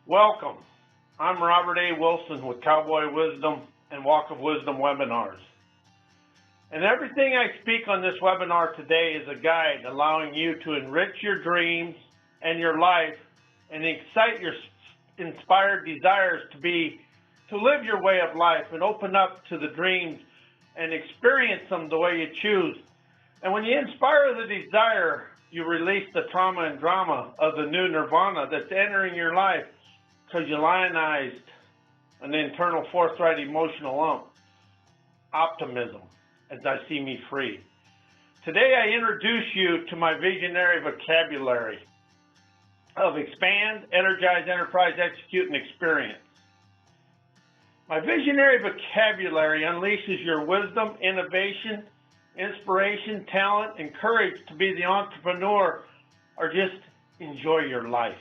Welcome. I'm Robert A. Wilson with Cowboy Wisdom and Walk of Wisdom Webinars. And everything I speak on this webinar today is a guide allowing you to enrich your dreams and your life and excite your inspired desires to live your way of life and open up to the dreams and experience them the way you choose. And when you inspire the desire, you release the trauma and drama of the new nirvana that's entering your life because you lionized an internal forthright emotional optimism as I see me free. Today I introduce you to my visionary vocabulary of expand, energize, enterprise, execute, and experience. My visionary vocabulary unleashes your wisdom, innovation, inspiration, talent, and courage to be the entrepreneur or just enjoy your life.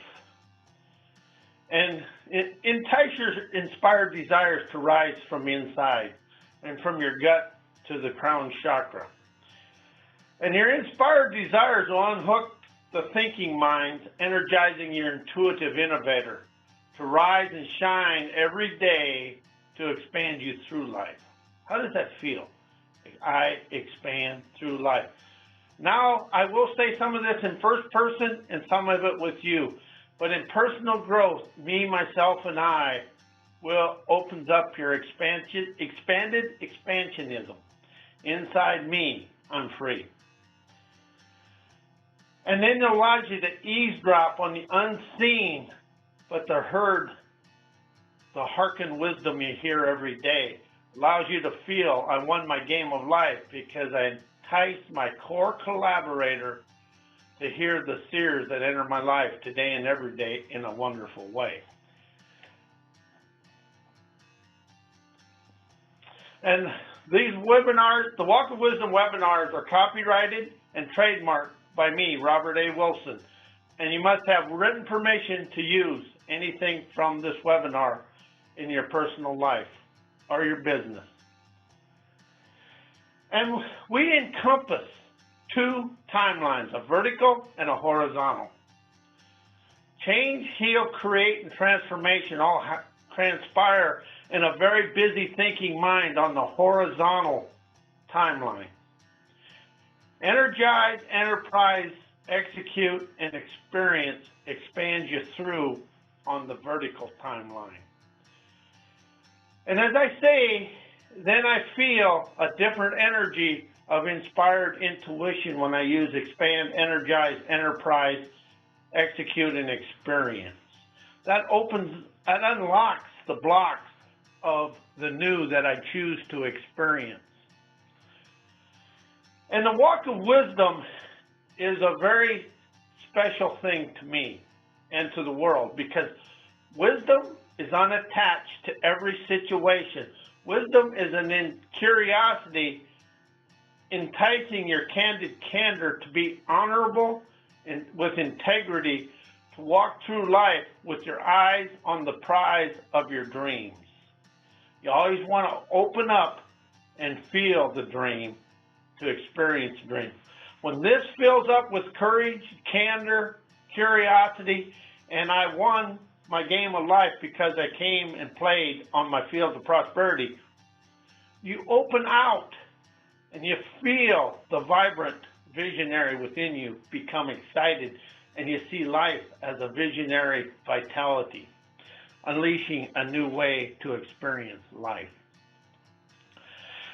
And it entice your inspired desires to rise from inside and from your gut to the crown chakra. And your inspired desires will unhook the thinking minds, energizing your intuitive innovator to rise and shine every day to expand you through life. How does that feel? I expand through life. Now, I will say some of this in first person and some of it with you. But in personal growth, me, myself, and I will opens up your expanded expansionism. Inside me, I'm free. And then it allows you to eavesdrop on the unseen, but the hearkened wisdom you hear every day. Allows you to feel I won my game of life because I enticed my core collaborator to hear the seers that enter my life today and every day in a wonderful way. And these webinars, the Walk of Wisdom webinars, are copyrighted and trademarked by me, Robert A. Wilson. And you must have written permission to use anything from this webinar in your personal life or your business. And we encompass two timelines, a vertical and a horizontal. Change, heal, create, and transformation all transpire in a very busy thinking mind on the horizontal timeline. Energize, enterprise, execute, and experience expand you through on the vertical timeline. And as I say, then I feel a different energy of inspired intuition when I use expand, energize, enterprise, execute, and experience. That unlocks the blocks of the new that I choose to experience. And the walk of wisdom is a very special thing to me and to the world because wisdom is unattached to every situation. Wisdom is an curiosity enticing your candid candor to be honorable and with integrity, to walk through life with your eyes on the prize of your dreams. You always want to open up and feel the dream to experience the dream. When this fills up with courage, candor, curiosity, and I won my game of life because I came and played on my field of prosperity, you open out and you feel the vibrant visionary within you become excited, and you see life as a visionary vitality, unleashing a new way to experience life.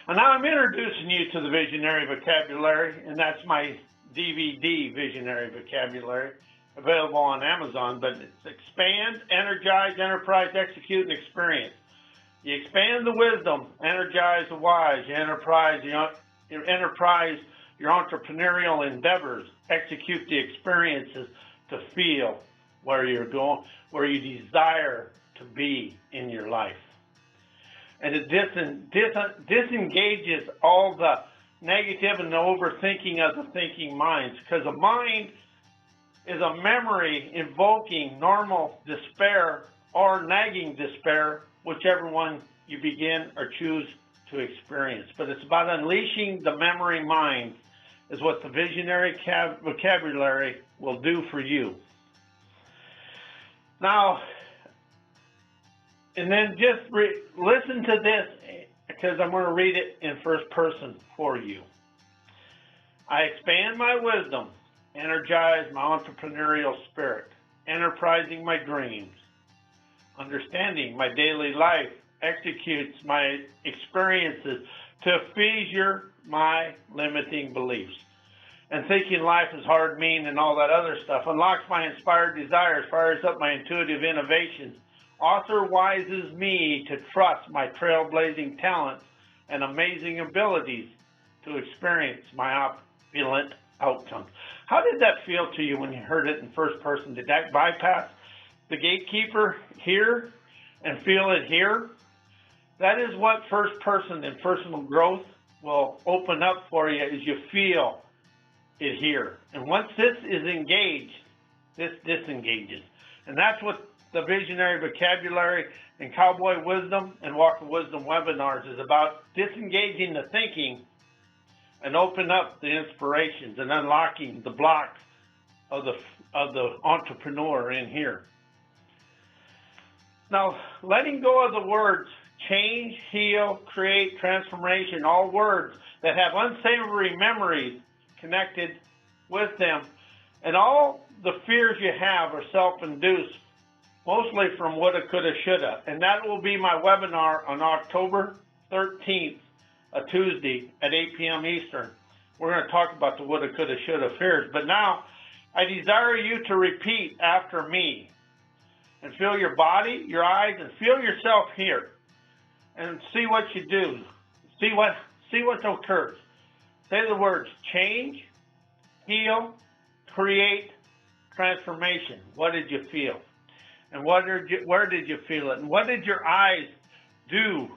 And now I'm introducing you to the visionary vocabulary, and that's my DVD visionary vocabulary, available on Amazon, but it's expand, energize, enterprise, execute, and experience. You expand the wisdom, energize the wise, you enterprise your entrepreneurial endeavors, execute the experiences to feel where you're going, where you desire to be in your life. And it disengages all the negative and the overthinking of the thinking minds, because a mind is a memory invoking normal despair or nagging despair, whichever one you begin or choose to experience. But it's about unleashing the memory mind is what the visionary vocabulary will do for you. Now, And then just listen to this, because I'm going to read it in first person for you. I expand my wisdom, energize my entrepreneurial spirit, enterprising my dreams, understanding my daily life, executes my experiences to fissure my limiting beliefs. And thinking life is hard, mean, and all that other stuff unlocks my inspired desires, fires up my intuitive innovations, author-wises me to trust my trailblazing talents and amazing abilities to experience my opulent outcomes. How did that feel to you when you heard it in first person? Did that bypass the gatekeeper here and feel it here? That is what first person and personal growth will open up for you, as you feel it here. And once this is engaged, this disengages. And that's what the Visionary Vocabulary and Cowboy Wisdom and Walk of Wisdom Webinars is about, disengaging the thinking and open up the inspirations and unlocking the blocks of the entrepreneur in here. Now, letting go of the words change, heal, create, transformation, all words that have unsavory memories connected with them, and all the fears you have are self-induced, mostly from woulda, coulda, shoulda. And that will be my webinar on October 13th, a Tuesday at 8 p.m. Eastern. We're going to talk about the woulda, coulda, shoulda fears. But now, I desire you to repeat after me and feel your body, your eyes, and feel yourself here. And see what you do. See what occurs. Say the words change, heal, create, transformation. What did you feel? And where did you feel it? And what did your eyes do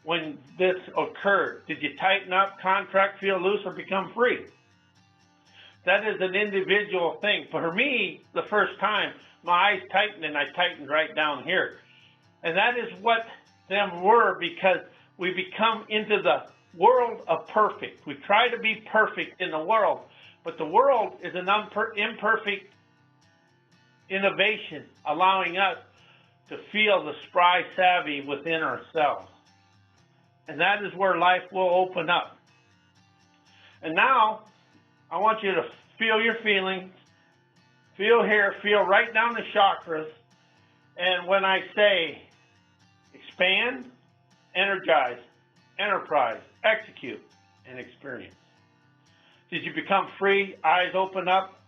when this occurred? Did you tighten up, contract, feel loose, or become free? That is an individual thing. For me, the first time, my eyes tightened, and I tightened right down here. And that is what them were, because we become into the world of perfect. We try to be perfect in the world, but the world is an imperfect innovation, allowing us to feel the spry savvy within ourselves. And that is where life will open up. And now, I want you to feel your feelings, feel here, feel right down the chakras, and when I say expand, energize, enterprise, execute, and experience. Did you become free, eyes open up?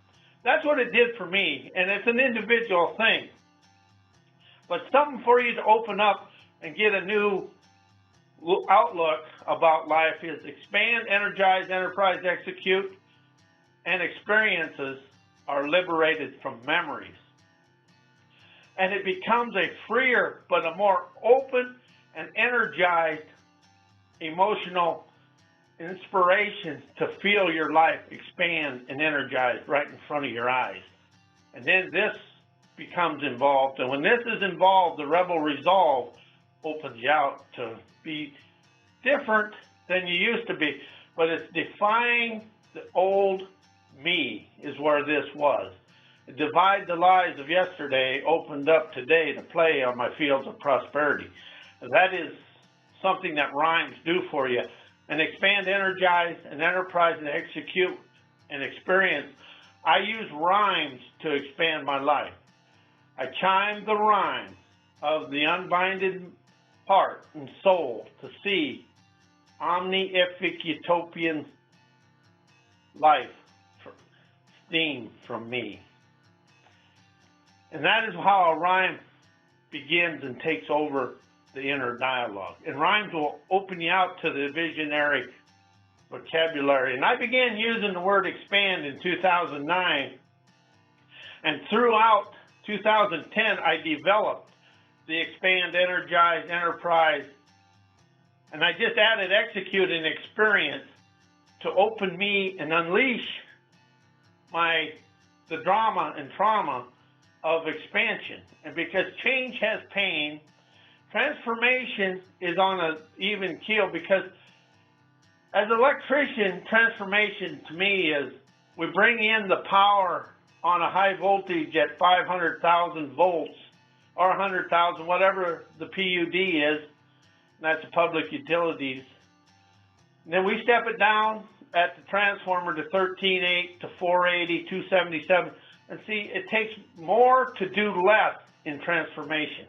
That's what it did for me, and it's an individual thing. But something for you to open up and get a new outlook about life is expand, energize, enterprise, execute, and experiences are liberated from memories. And it becomes a freer but a more open and energized emotional inspiration to feel your life expand and energize right in front of your eyes. And then this becomes involved. And when this is involved, the rebel resolve opens you out to be different than you used to be. But it's defying the old me is where this was. Divide the lies of yesterday opened up today to play on my fields of prosperity. And that is something that rhymes do for you. And expand, energize, and enterprise, and execute, and experience. I use rhymes to expand my life. I chime the rhyme of the unbinded heart and soul to see omnific utopian life steam from me. And that is how a rhyme begins and takes over the inner dialogue. And rhymes will open you out to the visionary vocabulary. And I began using the word expand in 2009. And throughout 2010, I developed the expand, energize, enterprise. And I just added execute and experience to open me and unleash the drama and trauma of expansion. And because change has pain, transformation is on an even keel, because as an electrician, transformation to me is we bring in the power on a high voltage at 500,000 volts or 100,000, whatever the PUD is, and that's the public utilities. And then we step it down at the transformer to 13.8 to 480, 277, and see, it takes more to do less in transformation.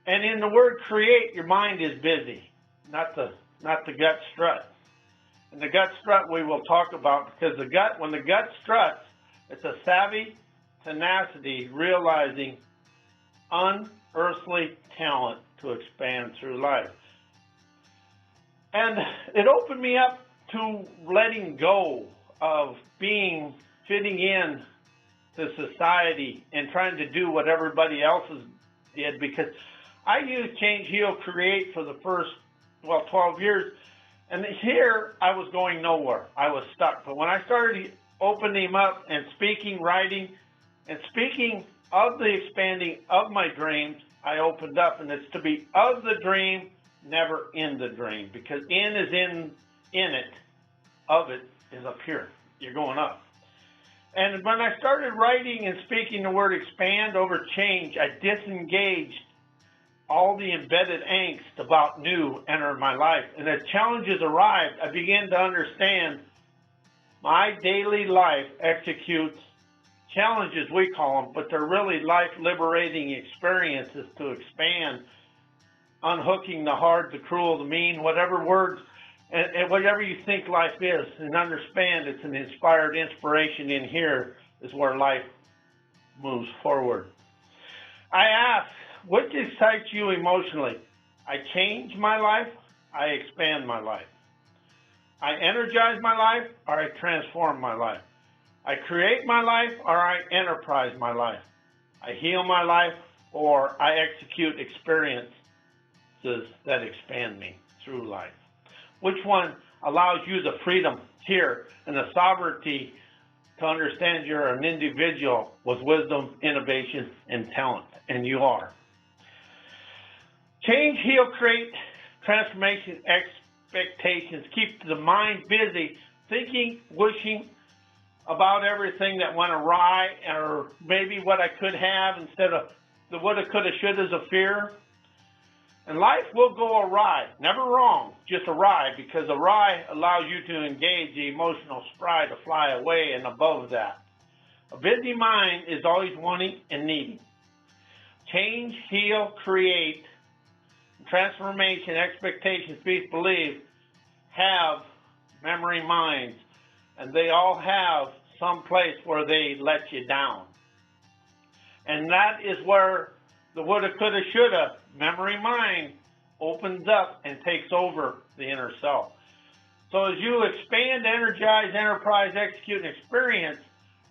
And in the word create, your mind is busy, not the gut strut. And the gut strut we will talk about, because when the gut struts, it's a savvy tenacity realizing unearthly talent to expand through life. And it opened me up to letting go of fitting in to society and trying to do what everybody else did, because I used Change, Heal, Create for the first, 12 years, and here I was going nowhere. I was stuck. But when I started opening up and speaking, writing, and speaking of the expanding of my dreams, I opened up, and it's to be of the dream, never in the dream, because in is in it, of it is up here. You're going up. And when I started writing and speaking the word expand over change, I disengaged all the embedded angst about new enter my life. And as challenges arrived, I began to understand my daily life executes challenges, we call them, but they're really life-liberating experiences to expand, unhooking the hard, the cruel, the mean, whatever words, and whatever you think life is, and understand it's an inspired inspiration in here is where life moves forward. I ask, what excites you emotionally? I change my life, I expand my life. I energize my life, or I transform my life. I create my life, or I enterprise my life. I heal my life, or I execute experiences that expand me through life. Which one allows you the freedom here and the sovereignty to understand you're an individual with wisdom, innovation, and talent, and you are. Change, heal, create, transformation, expectations. Keep the mind busy, thinking, wishing about everything that went awry, or maybe what I could have instead of the woulda, coulda, shouldas of fear. And life will go awry, never wrong, just awry, because awry allows you to engage the emotional stride to fly away and above that. A busy mind is always wanting and needing. Change, heal, create, transformation, expectations, peace, believe, have memory minds, and they all have some place where they let you down. And that is where the woulda, coulda, shoulda memory mind opens up and takes over the inner self. So as you expand, energize, enterprise, execute, and experience,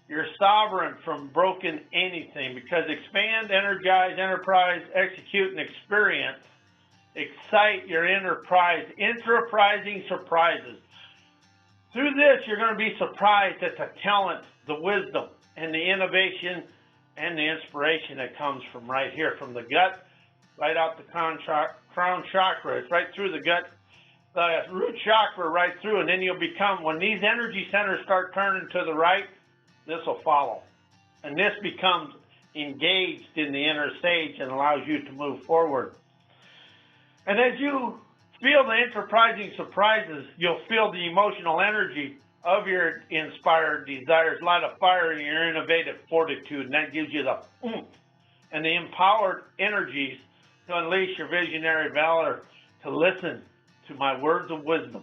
you're sovereign from broken anything, because expand, energize, enterprise, execute, and experience excite your enterprise, enterprising surprises. Through this, you're going to be surprised at the talent, the wisdom, and the innovation and the inspiration that comes from right here, from the gut, right out the crown chakra. It's right through the gut, the root chakra right through, and then you'll become, when these energy centers start turning to the right, this will follow. And this becomes engaged in the inner sage and allows you to move forward. And as you feel the enterprising surprises, you'll feel the emotional energy of your inspired desires, light a fire in your innovative fortitude, and that gives you the oomph and the empowered energies to unleash your visionary valor, to listen to my words of wisdom.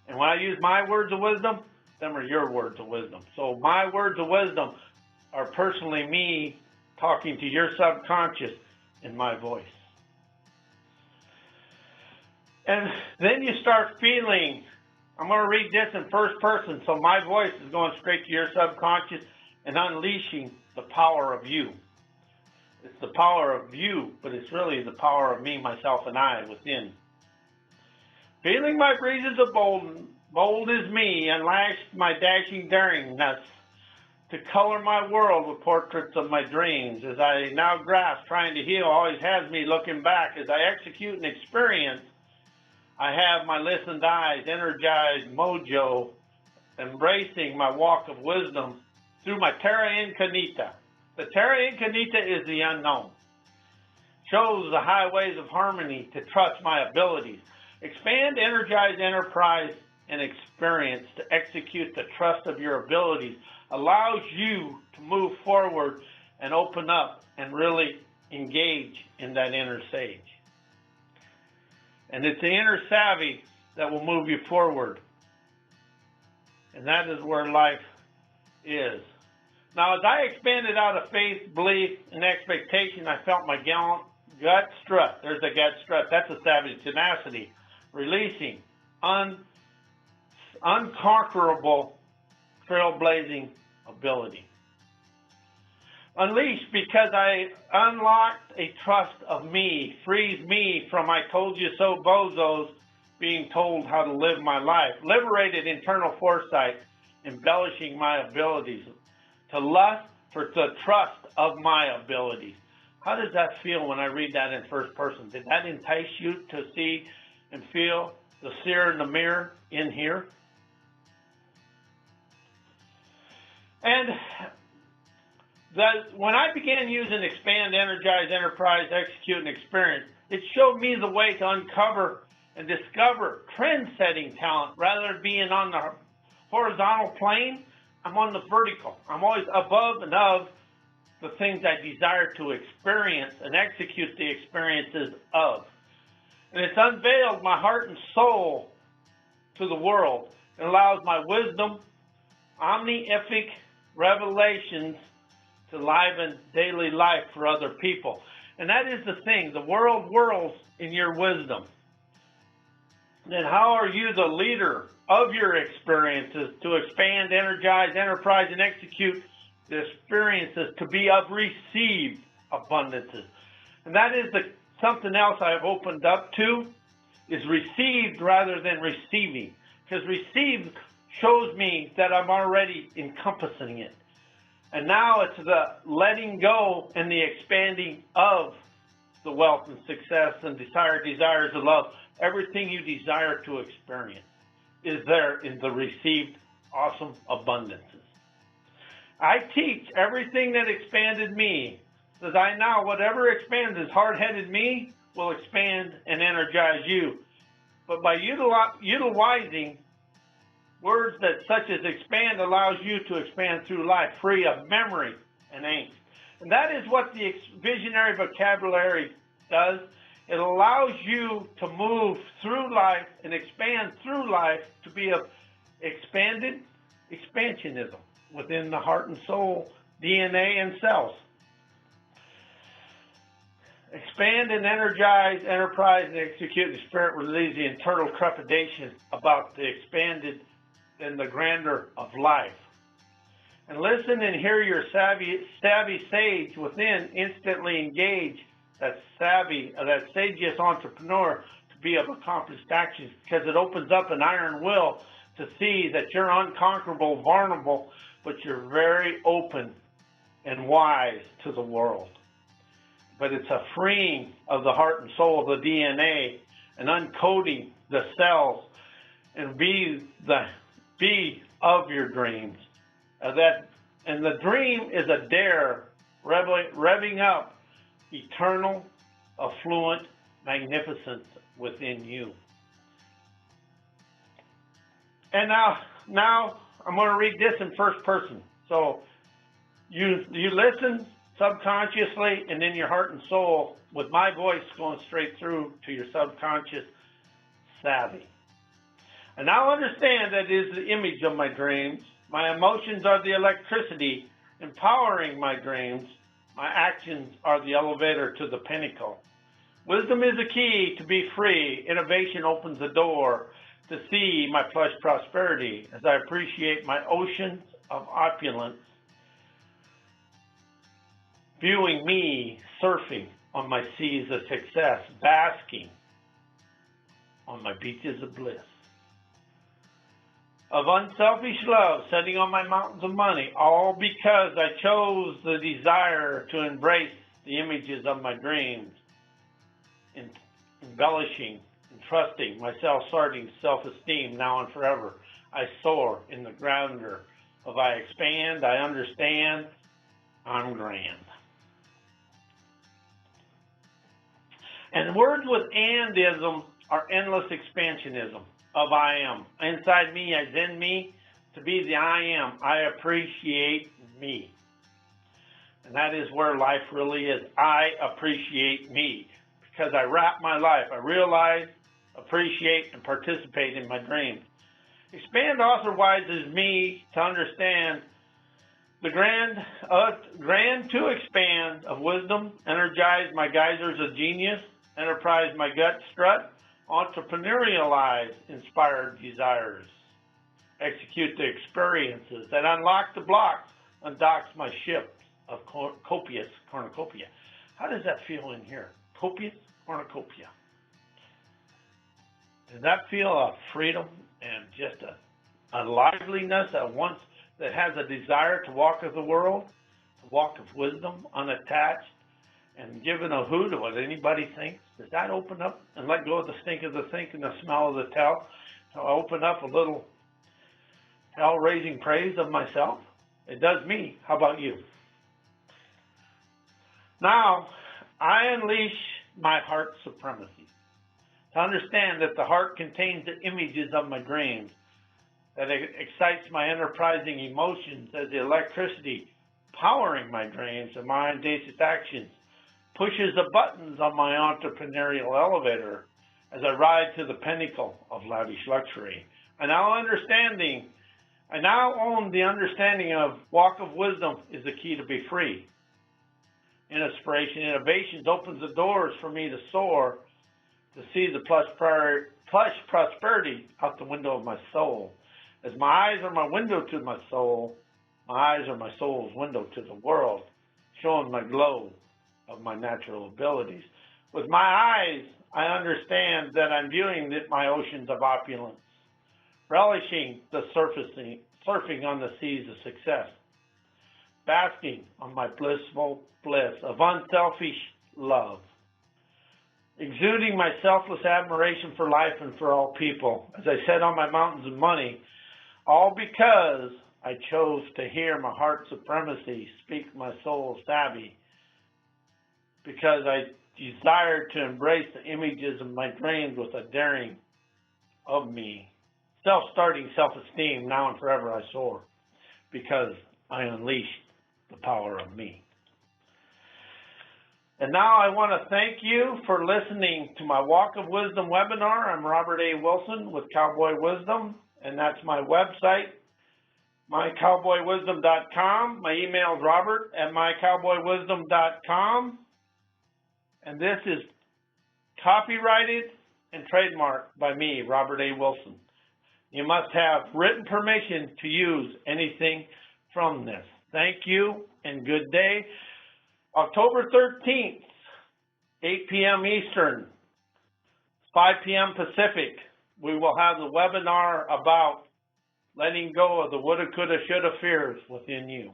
And when I use my words of wisdom, them are your words of wisdom. So my words of wisdom are personally me talking to your subconscious in my voice. And then you start feeling, I'm going to read this in first person, so my voice is going straight to your subconscious and unleashing the power of you. It's the power of you, but it's really the power of me, myself, and I within. Feeling my breezes of bold as me, unlashed my dashing daringness to color my world with portraits of my dreams. As I now grasp, trying to heal, always has me looking back. As I execute and experience, I have my listened eyes, energized mojo, embracing my walk of wisdom through my terra incognita. The terra incognita is the unknown. Shows the highways of harmony to trust my abilities. Expand, energize, enterprise, and experience to execute the trust of your abilities allows you to move forward and open up and really engage in that inner sage. And it's the inner savvy that will move you forward. And that is where life is. Now, as I expanded out of faith, belief, and expectation, I felt my gut strut. There's the gut strut. That's a savage tenacity. Releasing unconquerable, trailblazing ability. Unleashed because I unlocked a trust of me, frees me from I told you so bozos being told how to live my life. Liberated internal foresight, embellishing my abilities. To lust for the trust of my abilities. How does that feel when I read that in first person? Did that entice you to see and feel the seer in the mirror in here? And when I began using expand, energize, enterprise, execute, and experience, it showed me the way to uncover and discover trend-setting talent. Rather than being on the horizontal plane, I'm on the vertical. I'm always above and of the things I desire to experience and execute the experiences of. And it's unveiled my heart and soul to the world. It allows my wisdom, omnific revelations to liven daily life for other people. And that is the thing. The world whirls in your wisdom. Then how are you the leader of your experiences to expand, energize, enterprise, and execute the experiences to be of received abundances? And that is something else I have opened up to, is received rather than receiving. Because received shows me that I'm already encompassing it. And now it's the letting go and the expanding of the wealth and success and desires of love. Everything you desire to experience is there in the received awesome abundances. I teach everything that expanded me. Says I now, whatever expands is hard-headed me will expand and energize you. But by utilizing words that such as expand allows you to expand through life, free of memory and angst. And that is what the visionary vocabulary does. It allows you to move through life and expand through life to be of expanded expansionism within the heart and soul, DNA and cells. Expand and energize, enterprise, and execute the spirit relieves the internal trepidation about the expanded and the grandeur of life. And listen and hear your savvy sage within instantly engage that sageous entrepreneur to be of accomplished actions, because it opens up an iron will to see that you're unconquerable, vulnerable, but you're very open and wise to the world. But it's a freeing of the heart and soul of the DNA and uncoding the cells and be of your dreams. And the dream is a dare, revving up eternal, affluent magnificence within you. And now I'm going to read this in first person. So you listen subconsciously and in your heart and soul with my voice going straight through to your subconscious savvy. And now understand that it is the image of my dreams. My emotions are the electricity empowering my dreams. My actions are the elevator to the pinnacle. Wisdom is the key to be free. Innovation opens the door to see my plush prosperity as I appreciate my oceans of opulence, viewing me surfing on my seas of success, basking on my beaches of bliss. Of unselfish love, setting on my mountains of money, all because I chose the desire to embrace the images of my dreams, embellishing and trusting my self-starting self-esteem now and forever. I soar in the grandeur of I expand, I understand, I'm grand. And words with andism are endless expansionism of I am. Inside me, as in me, to be the I am. I appreciate me. And that is where life really is. I appreciate me. Because I wrap my life. I realize, appreciate, and participate in my dreams. Expand authorizes me to understand the grand to expand of wisdom, energize my geysers of genius, enterprise my gut strut, entrepreneurialeyes inspired desires, execute the experiences that unlock the blocks, undocks my ship of copious cornucopia. How does that feel in here? Copious cornucopia. Does that feel a freedom and just a liveliness that has a desire to walk of the world, to walk of wisdom, unattached, and giving a hoot of what anybody thinks? Does that open up and let go of the stink of the think and the smell of the tell? To open up a little hell-raising praise of myself? It does me. How about you? Now, I unleash my heart supremacy. To understand that the heart contains the images of my dreams, that it excites my enterprising emotions as the electricity powering my dreams and my audacious actions, pushes the buttons on my entrepreneurial elevator as I ride to the pinnacle of lavish luxury. I now own the understanding of walk of wisdom is the key to be free. Inspiration, innovations opens the doors for me to soar, to see the plush prosperity out the window of my soul. As my eyes are my window to my soul, my eyes are my soul's window to the world, showing my glow of my natural abilities. With my eyes, I understand that I'm viewing my oceans of opulence, relishing the surfing on the seas of success, basking on my blissful bliss of unselfish love, exuding my selfless admiration for life and for all people, as I sit on my mountains of money, all because I chose to hear my heart supremacy speak my soul savvy, because I desired to embrace the images of my dreams with a daring of me. Self-starting self-esteem, now and forever I soar, because I unleashed the power of me. And now I want to thank you for listening to my Walk of Wisdom webinar. I'm Robert A. Wilson with Cowboy Wisdom, and that's my website, mycowboywisdom.com. My email is robert@mycowboywisdom.com. And this is copyrighted and trademarked by me, Robert A. Wilson. You must have written permission to use anything from this. Thank you and good day. October 13th, 8 p.m. Eastern, 5 p.m. Pacific, we will have the webinar about letting go of the woulda, coulda, shoulda fears within you.